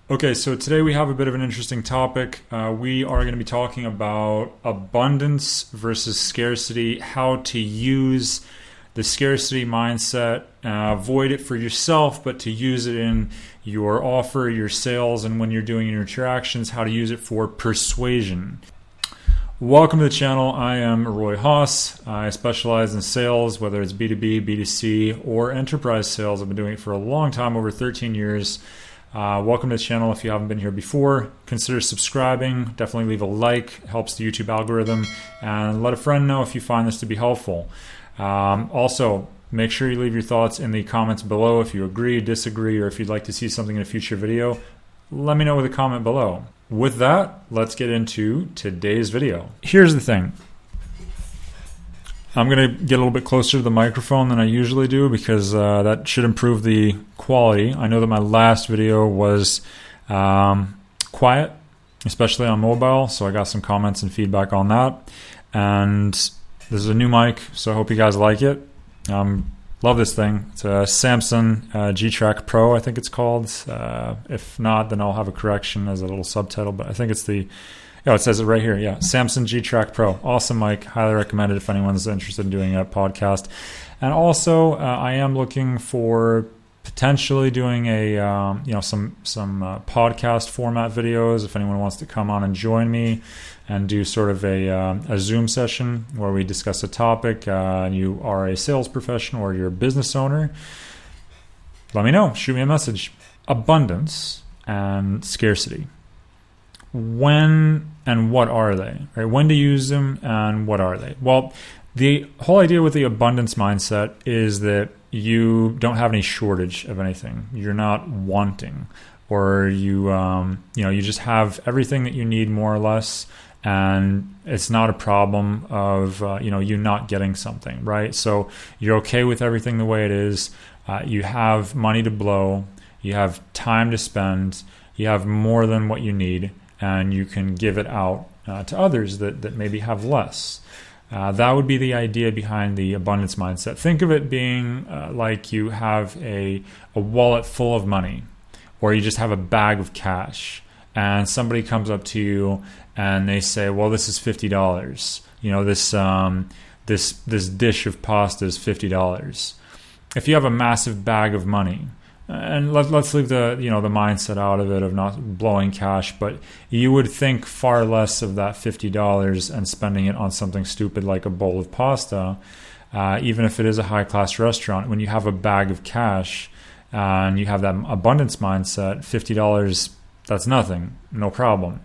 Okay, so today we have a bit of an interesting topic. We are going to be talking about abundance versus scarcity, how to use the scarcity mindset, avoid it for yourself, but to use it in your offer, your sales, and when you're doing your interactions, how to use it for persuasion. Welcome to the channel. I am RoyHoss. I specialize in sales, whether it's B2B, B2C, or enterprise sales. I've been doing it for a long time, over 13 years. Welcome to the channel. If you haven't been here before, consider subscribing. Definitely leave a like. It helps the YouTube algorithm. And let a friend know if you find this to be helpful. Also, make sure you leave your thoughts in the comments below. If you agree, disagree, or if you'd like to see something in a future video, let me know with a comment below. With that, let's get into today's video. Here's the thing. I'm going to get a little bit closer to the microphone than I usually do because that should improve the quality. I know that my last video was quiet, especially on mobile, so I got some comments and feedback on that. And this is a new mic, so I hope you guys like it. Love this thing. It's a Samsung G-Track Pro, I think it's called. If not, then I'll have a correction as a little subtitle, but I think it's the... Oh, it says it right here. Yeah, Samsung G-Track Pro. Awesome mic. Highly recommend it if anyone's interested in doing a podcast. And also, I am looking for potentially doing a some podcast format videos. If anyone wants to come on and join me and do sort of a Zoom session where we discuss a topic, and you are a sales professional or you're a business owner, let me know. Shoot me a message. Abundance and scarcity. When and what are they? Right? When to use them and what are they? Well, the whole idea with the abundance mindset is that you don't have any shortage of anything. You're not wanting, or you just have everything that you need more or less, and it's not a problem of you not getting something, right? So you're okay with everything the way it is. You have money to blow. You have time to spend. You have more than what you need. And you can give it out to others that maybe have less. That would be the idea behind the abundance mindset. Think of it being like you have a wallet full of money, or you just have a bag of cash, and somebody comes up to you and they say, well, this is $50. This dish of pasta is $50. If you have a massive bag of money, and let's leave the mindset out of it of not blowing cash, but you would think far less of that $50 and spending it on something stupid like a bowl of pasta, even if it is a high-class restaurant. When you have a bag of cash and you have that abundance mindset, $50, that's nothing, no problem.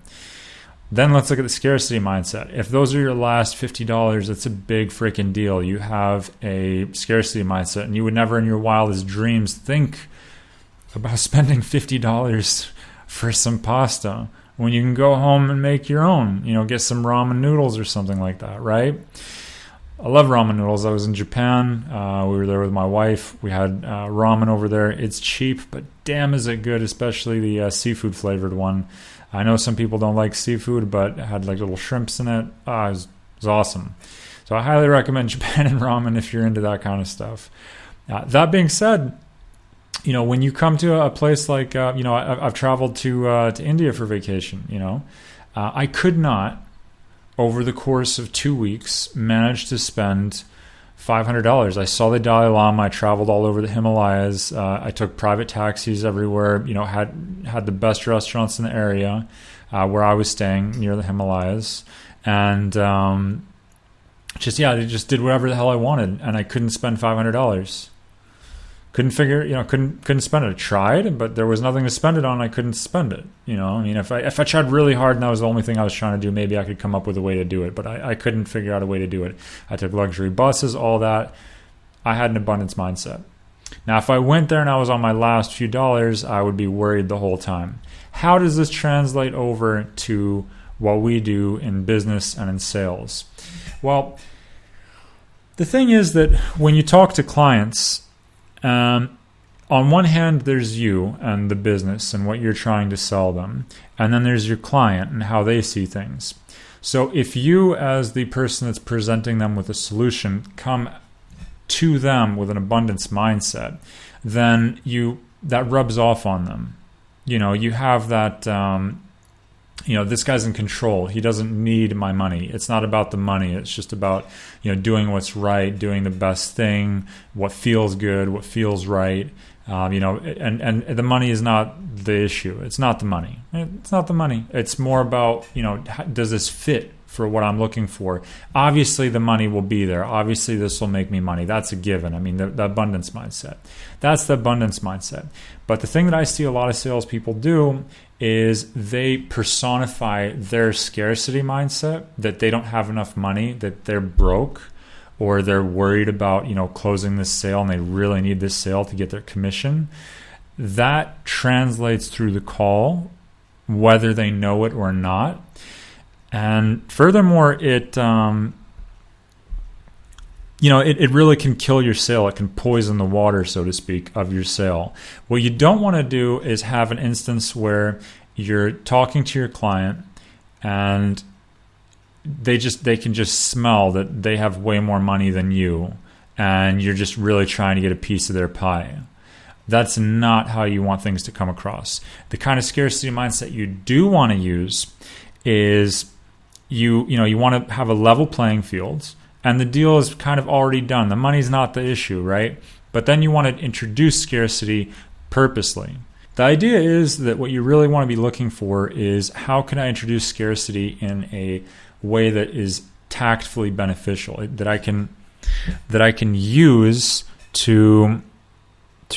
Then let's look at the scarcity mindset. If those are your last $50, it's a big freaking deal. You have a scarcity mindset, and you would never in your wildest dreams think about spending $50 for some pasta when you can go home and make your own, get some ramen noodles or something like that, right? I love ramen noodles. I was in Japan. We were there with my wife. We had ramen over there. It's cheap, but damn is it good, especially the seafood flavored one. I know some people don't like seafood, but it had like little shrimps in it. It was awesome. So I highly recommend Japan and ramen if you're into that kind of stuff. That being said, when you come to a place like, I've traveled to India for vacation, I could not, over the course of 2 weeks, manage to spend $500. I saw the Dalai Lama. I traveled all over the Himalayas. I took private taxis everywhere, had the best restaurants in the area where I was staying near the Himalayas. And just did whatever the hell I wanted. And I couldn't spend $500. Couldn't spend it. I tried, but there was nothing to spend it on. I couldn't spend it. If I tried really hard and that was the only thing I was trying to do, maybe I could come up with a way to do it, but I couldn't figure out a way to do it. I took luxury buses, all that. I had an abundance mindset. Now, if I went there and I was on my last few dollars, I would be worried the whole time. How does this translate over to what we do in business and in sales? Well, the thing is that when you talk to clients, on one hand, there's you and the business and what you're trying to sell them. And then there's your client and how they see things. So if you, as the person that's presenting them with a solution, come to them with an abundance mindset, then that rubs off on them. you have that, this guy's in control. He doesn't need my money. It's not about the money. It's just about, doing what's right, doing the best thing, what feels good, what feels right. And the money is not the issue. It's not the money. It's not the money. It's more about, does this fit for what I'm looking for? Obviously, the money will be there. Obviously, this will make me money. That's a given. I mean, the abundance mindset. That's the abundance mindset. But the thing that I see a lot of salespeople do is they personify their scarcity mindset, that they don't have enough money, that they're broke, or they're worried about, closing this sale and they really need this sale to get their commission. That translates through the call, whether they know it or not. And furthermore, it really can kill your sale. It can poison the water, so to speak, of your sale. What you don't want to do is have an instance where you're talking to your client and they can just smell that they have way more money than you, and you're just really trying to get a piece of their pie. That's not how you want things to come across. The kind of scarcity mindset you do want to use is you want to have a level playing field, and the deal is kind of already done. The money's not the issue, right? But then you want to introduce scarcity purposely. The idea is that what you really want to be looking for is, how can I introduce scarcity in a way that is tactfully beneficial, that I can use to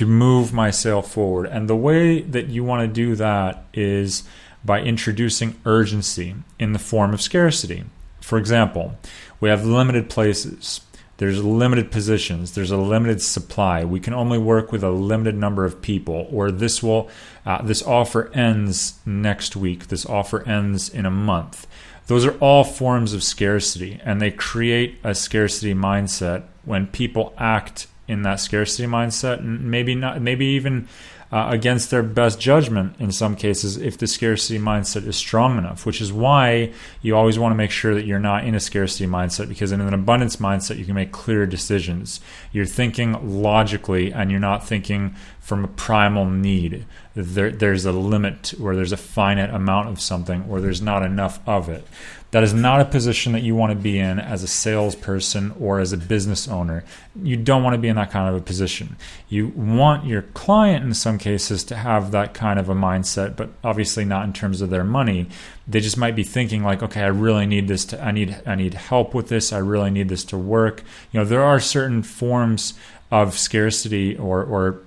move my sale forward. And the way that you want to do that is by introducing urgency in the form of scarcity. For example, we have limited places. There's limited positions. There's a limited supply. We can only work with a limited number of people. Or this offer ends next week. This offer ends in a month. Those are all forms of scarcity, and they create a scarcity mindset. When people act in that scarcity mindset, and maybe even against their best judgment in some cases, if the scarcity mindset is strong enough, which is why you always want to make sure that you're not in a scarcity mindset, because in an abundance mindset, you can make clear decisions. You're thinking logically, and you're not thinking from a primal need. There's a limit, or there's a finite amount of something, or there's not enough of it. That is not a position that you want to be in as a salesperson or as a business owner. You don't want to be in that kind of a position. You want your client, in some cases, to have that kind of a mindset, but obviously not in terms of their money. They just might be thinking like, okay, I really need this I need help with this. I really need this to work. There are certain forms of scarcity or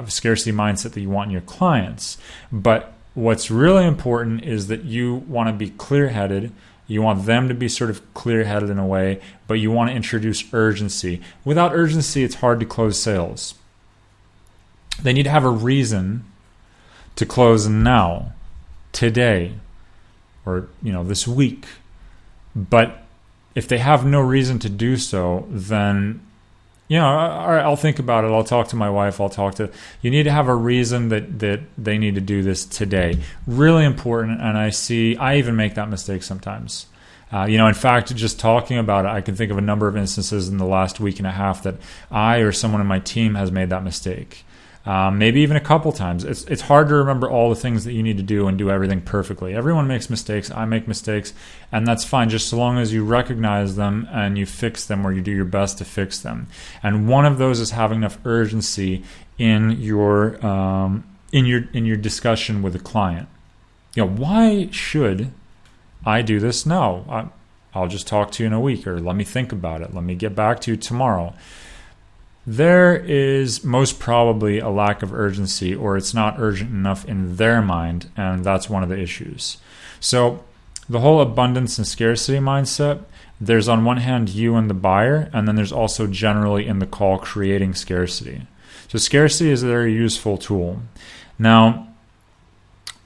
scarcity mindset that you want in your clients. But what's really important is that you want to be clear-headed. You want them to be sort of clear-headed in a way, but you want to introduce urgency. Without urgency, it's hard to close sales. They need to have a reason to close now, today, or this week. But if they have no reason to do so, then all right, I'll think about it. I'll talk to my wife. You need to have a reason that they need to do this today. Really important. And I even make that mistake sometimes. In fact, just talking about it, I can think of a number of instances in the last week and a half that I or someone in my team has made that mistake. Maybe even a couple times. It's hard to remember all the things that you need to do and do everything perfectly. Everyone makes mistakes. I make mistakes, and that's fine, just so long as you recognize them and you fix them, or you do your best to fix them. And one of those is having enough urgency in your discussion with the client. Why should I do this now? I'll just talk to you in a week, or let me think about it. Let me get back to you tomorrow. There is most probably a lack of urgency, or it's not urgent enough in their mind, and that's one of the issues. So the whole abundance and scarcity mindset, there's on one hand you and the buyer, and then there's also generally in the call creating scarcity. So scarcity is a very useful tool. Now,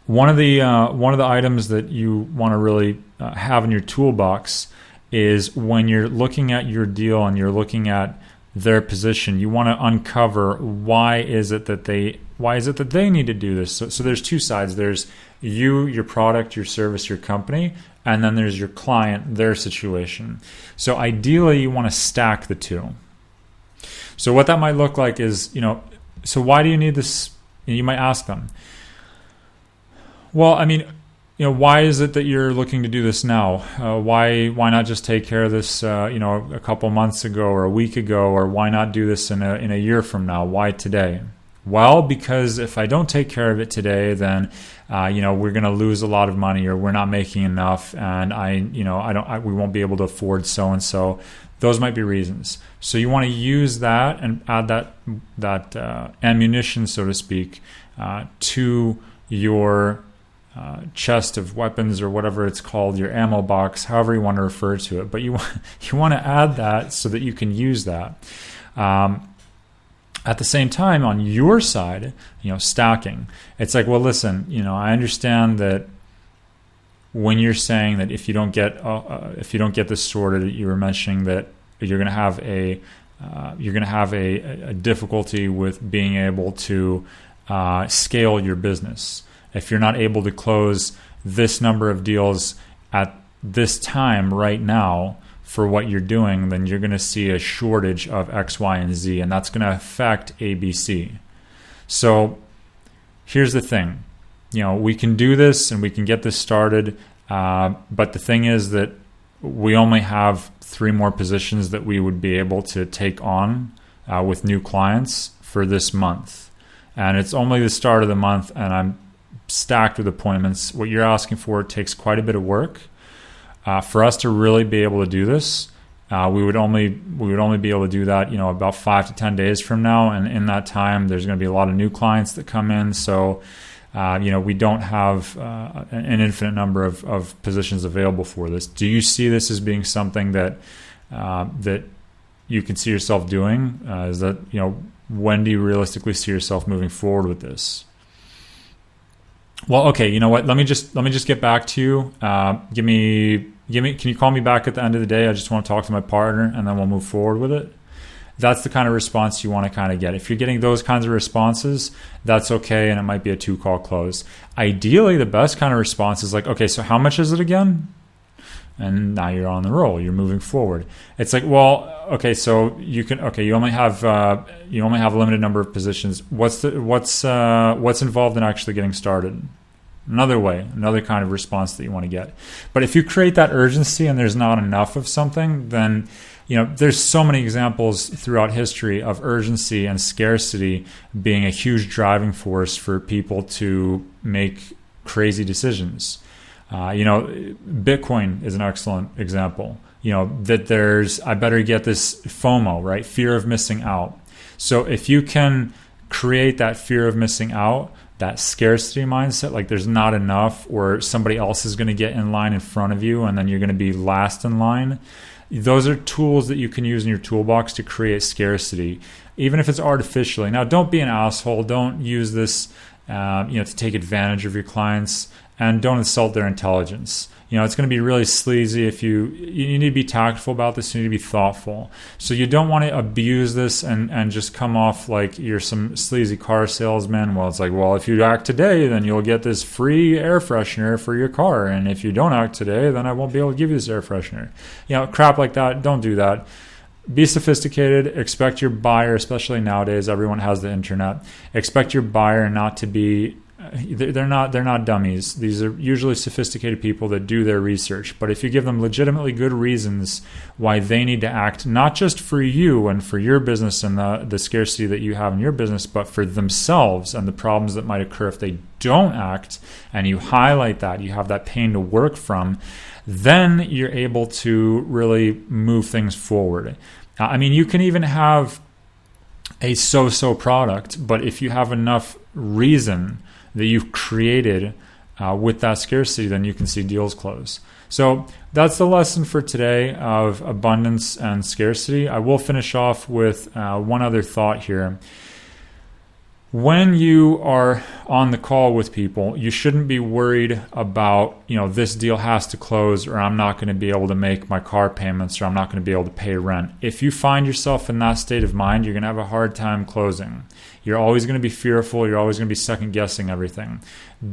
one of the items that you want to really have in your toolbox is when you're looking at your deal and you're looking at their position, you want to uncover why is it that they need to do this. So there's two sides. There's you, your product, your service, your company, and then there's your client, their situation. So ideally, you want to stack the two. So what that might look like is, so why do you need this? You might ask them, Well, I mean, why is it that you're looking to do this now? Why not just take care of this, a couple months ago or a week ago, or why not do this in a year from now? Why today? Well, because if I don't take care of it today, then we're going to lose a lot of money, or we're not making enough, and we won't be able to afford so and so. Those might be reasons. So you want to use that and add that ammunition, so to speak, to your chest of weapons, or whatever it's called, your ammo box, however you want to refer to it. But you want to add that so that you can use that. At the same time, on your side, stacking. It's like, well, listen, I understand that when you're saying that if you don't get this sorted, you were mentioning that you're going to have a difficulty with being able to scale your business. If you're not able to close this number of deals at this time right now for what you're doing, then you're going to see a shortage of X, Y, and Z, and that's going to affect ABC. So here's the thing. We can do this and we can get this started, but the thing is that we only have 3 more positions that we would be able to take on with new clients for this month. And it's only the start of the month, and I'm stacked with appointments. What you're asking for takes quite a bit of work. For us to really be able to do this, we would only be able to do that, about 5 to 10 days from now. And in that time, there's going to be a lot of new clients that come in. So, we don't have an infinite number of positions available for this. Do you see this as being something that you can see yourself doing? Is that, when do you realistically see yourself moving forward with this? Well, okay, you know what? Let me just get back to you. Can you call me back at the end of the day? I just want to talk to my partner, and then we'll move forward with it. That's the kind of response you want to kind of get. If you're getting those kinds of responses, that's okay, and it might be a 2-call close. Ideally, the best kind of response is like, okay, so how much is it again? And now you're on the roll. You're moving forward. It's like, well, okay, so you only have a limited number of positions. What's involved in actually getting started? Another kind of response that you want to get. But if you create that urgency and there's not enough of something, then there's so many examples throughout history of urgency and scarcity being a huge driving force for people to make crazy decisions. Bitcoin is an excellent example. That I better get this FOMO, right? Fear of missing out. So if you can create that fear of missing out, that scarcity mindset, like there's not enough, or somebody else is going to get in line in front of you and then you're going to be last in line. Those are tools that you can use in your toolbox to create scarcity, even if it's artificially. Now, don't be an asshole. Don't use this, to take advantage of your clients, and don't insult their intelligence. It's going to be really sleazy if you need to be tactful about this. You need to be thoughtful. So you don't want to abuse this and just come off like you're some sleazy car salesman. Well, it's like, well, if you act today, then you'll get this free air freshener for your car. And if you don't act today, then I won't be able to give you this air freshener. Crap like that. Don't do that. Be sophisticated. Expect your buyer, especially nowadays, everyone has the internet. Expect your buyer not to be they're not dummies. These are usually sophisticated people that do their research. But if you give them legitimately good reasons why they need to act, not just for you and for your business and the scarcity that you have in your business, but for themselves and the problems that might occur if they don't act, and you highlight that, you have that pain to work from, then you're able to really move things forward. You can even have a so-so product, but if you have enough reason that you've created with that scarcity, then you can see deals close. So that's the lesson for today of abundance and scarcity. I will finish off with one other thought here. When you are on the call with people, you shouldn't be worried about, this deal has to close, or I'm not going to be able to make my car payments, or I'm not going to be able to pay rent. If you find yourself in that state of mind, you're going to have a hard time closing. You're always going to be fearful. You're always going to be second guessing everything.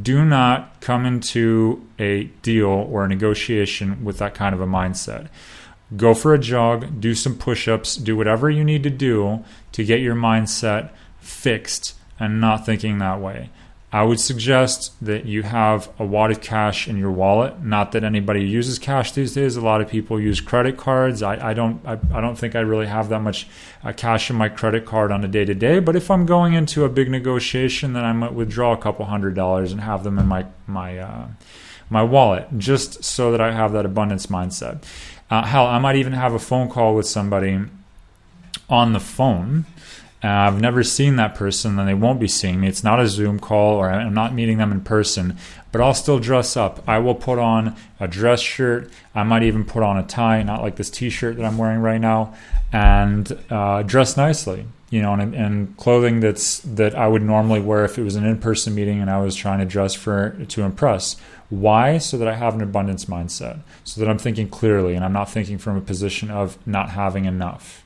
Do not come into a deal or a negotiation with that kind of a mindset. Go for a jog, do some push-ups, do whatever you need to do to get your mindset fixed and not thinking that way. I would suggest that you have a wad of cash in your wallet. Not that anybody uses cash these days. A lot of people use credit cards. I don't think I really have that much cash in my credit card on a day-to-day. But if I'm going into a big negotiation, then I might withdraw a couple $100 and have them in my wallet, just so that I have that abundance mindset. Hell, I might even have a phone call with somebody on the phone. I've never seen that person, and they won't be seeing me. It's not a Zoom call, or I'm not meeting them in person, but I'll still dress up. I will put on a dress shirt. I might even put on a tie, not like this t-shirt that I'm wearing right now, and dress nicely, and clothing that I would normally wear if it was an in-person meeting and I was trying to dress to impress. Why? So that I have an abundance mindset, so that I'm thinking clearly and I'm not thinking from a position of not having enough.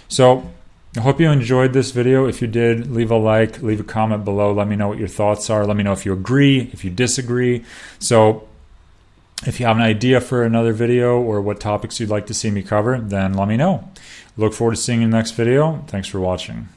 So I hope you enjoyed this video. If you did, leave a like, leave a comment below. Let me know what your thoughts are. Let me know if you agree, if you disagree. So if you have an idea for another video or what topics you'd like to see me cover, then let me know. Look forward to seeing you in the next video. Thanks for watching.